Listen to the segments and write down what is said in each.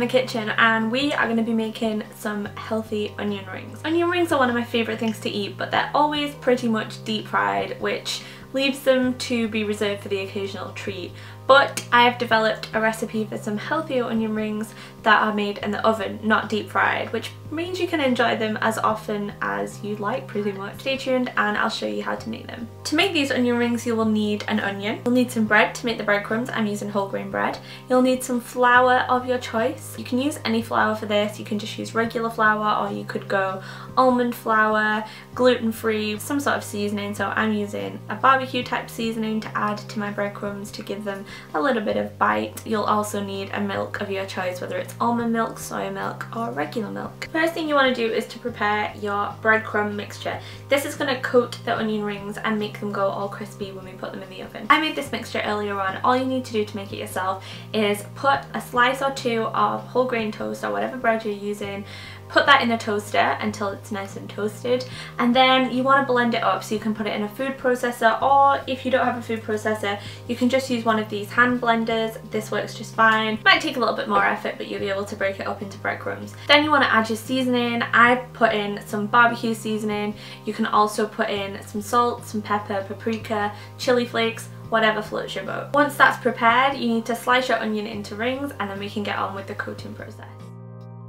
the kitchen and we are going to be making some healthy onion rings. Onion rings are one of my favourite things to eat, but they're always pretty much deep fried, which leaves them to be reserved for the occasional treat. But I have developed a recipe for some healthier onion rings that are made in the oven, not deep fried, which means you can enjoy them as often as you like pretty much. Stay tuned and I'll show you how to make them. To make these onion rings you will need an onion, you'll need some bread to make the breadcrumbs. I'm using whole grain bread. You'll need some flour of your choice. You can use any flour for this, you can just use regular flour or you could go almond flour, gluten-free, some sort of seasoning. So I'm using a barbecue type seasoning to add to my breadcrumbs to give them a little bit of bite. You'll also need a milk of your choice, whether it's almond milk, soy milk or regular milk. First thing you want to do is to prepare your breadcrumb mixture. This is going to coat the onion rings and make them go all crispy when we put them in the oven. I made this mixture earlier on. All you need to do to make it yourself is put a slice or two of whole grain toast or whatever bread you're using, put that in a toaster until it's nice and toasted, and then you want to blend it up so you can put it in a food processor, or if you don't have a food processor you can just use one of these hand blenders. This works just fine. Might take a little bit more effort but you'll be able to break it up into breadcrumbs. Then you want to add your seasoning. I put in some barbecue seasoning. You can also put in some salt, some pepper, paprika, chili flakes, whatever floats your boat. Once that's prepared you need to slice your onion into rings and then we can get on with the coating process.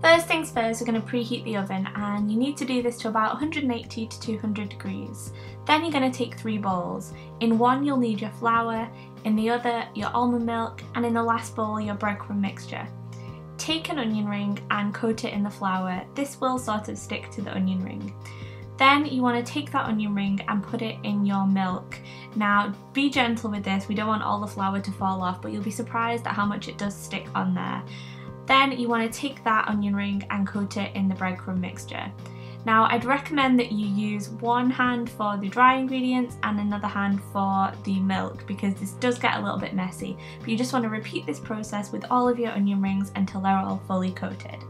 First things first, we're going to preheat the oven and you need to do this to about 180 to 200 degrees. Then you're going to take 3 bowls. In one you'll need your flour, in the other your almond milk, and in the last bowl your breadcrumb mixture. Take an onion ring and coat it in the flour. This will sort of stick to the onion ring. Then you want to take that onion ring and put it in your milk. Now be gentle with this, we don't want all the flour to fall off, but you'll be surprised at how much it does stick on there. Then you want to take that onion ring and coat it in the breadcrumb mixture. Now I'd recommend that you use one hand for the dry ingredients and another hand for the milk, because this does get a little bit messy, but you just want to repeat this process with all of your onion rings until they're all fully coated.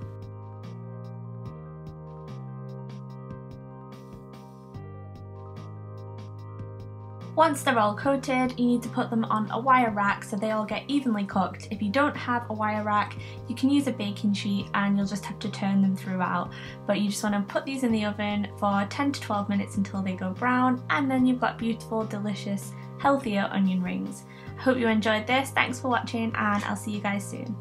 Once they're all coated, you need to put them on a wire rack so they all get evenly cooked. If you don't have a wire rack, you can use a baking sheet and you'll just have to turn them throughout. But you just want to put these in the oven for 10 to 12 minutes until they go brown, and then you've got beautiful, delicious, healthier onion rings. I hope you enjoyed this. Thanks for watching and I'll see you guys soon.